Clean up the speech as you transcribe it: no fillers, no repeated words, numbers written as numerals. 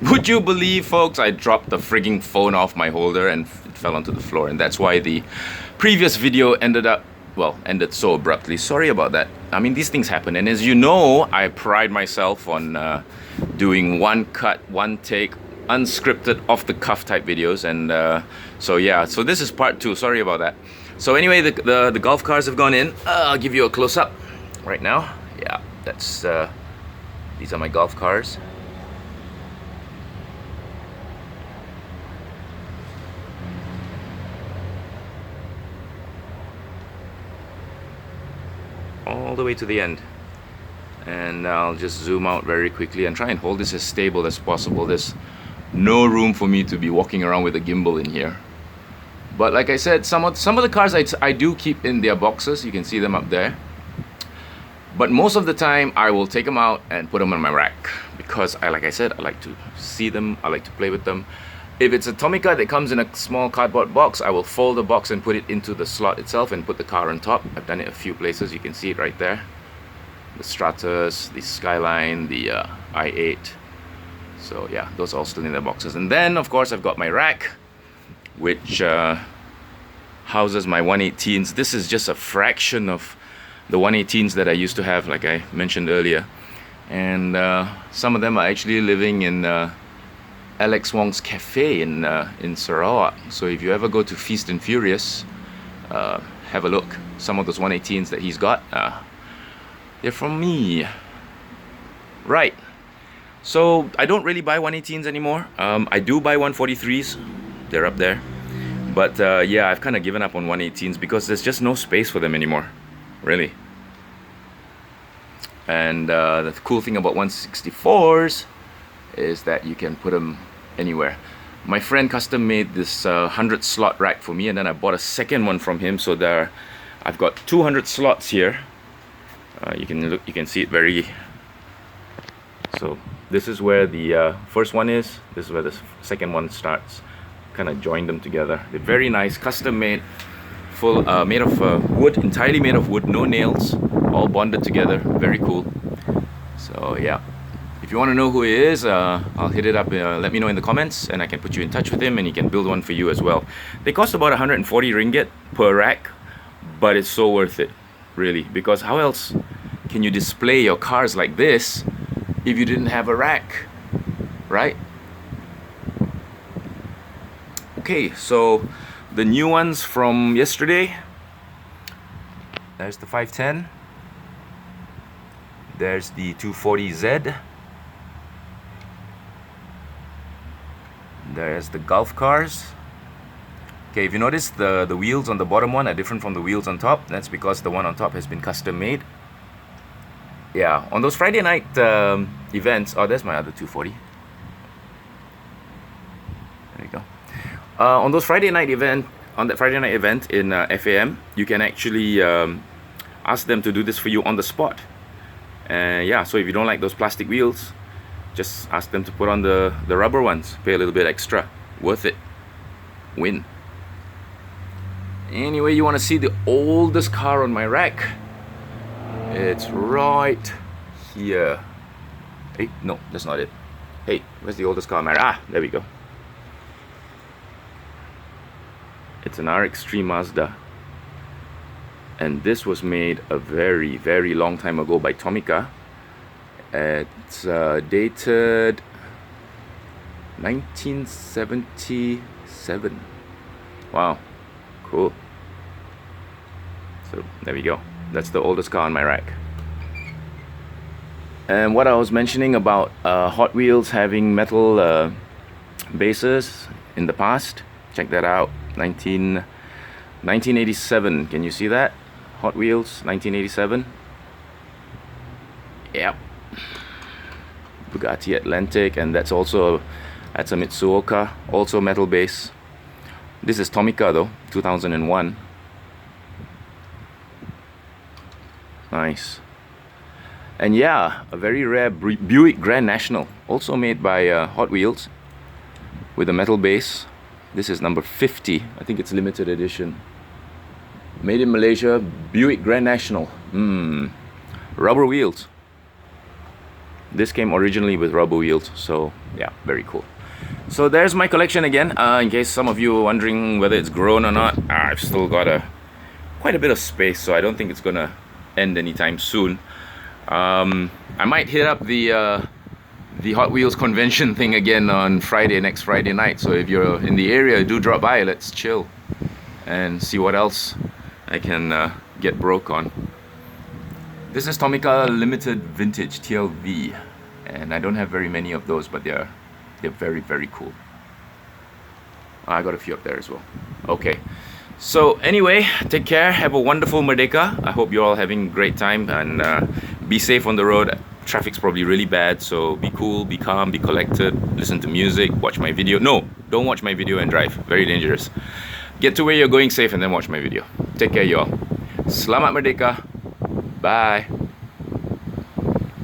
Would you believe, folks, I dropped the frigging phone off my holder and it fell onto the floor, and that's why the previous video ended so abruptly. Sorry about that. I mean, these things happen, and as you know, I pride myself on doing one cut, one take, unscripted, off-the-cuff type videos, and so this is part 2. Sorry about that. So anyway, the golf cars have gone in. I'll give you a close-up right now. Yeah, that's these are my golf cars. All the way to the end, and I'll just zoom out very quickly and try and hold this as stable as possible. There's no room for me to be walking around with a gimbal in here, but like I said, some of the cars I do keep in their boxes. You can see them up there, but most of the time I will take them out and put them on my rack, because like I said, I like to see them, I like to play with them. If it's a Tomica that comes in a small cardboard box, I will fold the box and put it into the slot itself and put the car on top. I've done it a few places. You can see it right there. The Stratus, the Skyline, the i8. So yeah, those are all still in their boxes. And then, of course, I've got my rack, which houses my 118s. This is just a fraction of the 118s that I used to have, like I mentioned earlier. And some of them are actually living in Alex Wong's cafe in Sarawak. So if you ever go to Feast and Furious, have a look. Some of those 118s that he's got, they're from me. Right. So I don't really buy 118s anymore. I do buy 143s. They're up there. But yeah, I've kind of given up on 118s because there's just no space for them anymore. Really. And the cool thing about 164s is that you can put them anywhere. My friend custom made this 100 slot rack for me, and then I bought a second one from him. So I've got 200 slots here. You can see it very. So this is where the first one is. This is where the second one starts. Kind of joined them together. They're very nice, custom made, full made of wood, entirely made of wood, no nails, all bonded together. Very cool. So yeah. If you want to know who he is, I'll hit it up. Let me know in the comments, and I can put you in touch with him, and he can build one for you as well. They cost about 140 ringgit per rack, but it's so worth it, really. Because how else can you display your cars like this if you didn't have a rack, right? Okay, so the new ones from yesterday. There's the 510. There's the 240Z. There's the golf cars. Okay, if you notice, the wheels on the bottom one are different from the wheels on top. That's because the one on top has been custom made. Yeah, on those Friday night events. Oh, there's my other 240. There you go. On those Friday night event, on that Friday night event in FAM, you can actually ask them to do this for you on the spot. Yeah, so if you don't like those plastic wheels, just ask them to put on the rubber ones. Pay a little bit extra. Worth it. Win. Anyway, you want to see the oldest car on my rack? It's right here. Hey, no, that's not it. Hey, where's the oldest car on my rack? Ah, there we go. It's an RX-3 Mazda. And this was made a very, very long time ago by Tomica. It's dated 1977. Wow, cool. So there we go. That's the oldest car on my rack. And what I was mentioning about Hot Wheels having metal bases in the past, check that out. 1987. Can you see that? Hot Wheels 1987. Yep. Bugatti Atlantic, and that's a Mitsuoka, also metal base. This is Tomica though, 2001. Nice. And yeah, a very rare Buick Grand National, also made by Hot Wheels, with a metal base. This is number 50. I think it's limited edition. Made in Malaysia, Buick Grand National. Rubber wheels. This came originally with rubber wheels, so yeah, very cool. So there's my collection again. In case some of you are wondering whether it's grown or not, I've still got quite a bit of space, so I don't think it's gonna end anytime soon. I might hit up the Hot Wheels convention thing again on next Friday night. So if you're in the area, do drop by. Let's chill and see what else I can get broke on. This is Tomica Limited Vintage TLV, and I don't have very many of those, but they're very, very cool. I got a few up there as well. Okay, so anyway, take care, have a wonderful Merdeka. I hope you're all having a great time, and be safe on the road. Traffic's probably really bad, so be cool, be calm, be collected, listen to music, watch my video. No, don't watch my video and drive, very dangerous. Get to where you're going safe and then watch my video. Take care, y'all. Selamat Merdeka. Bye.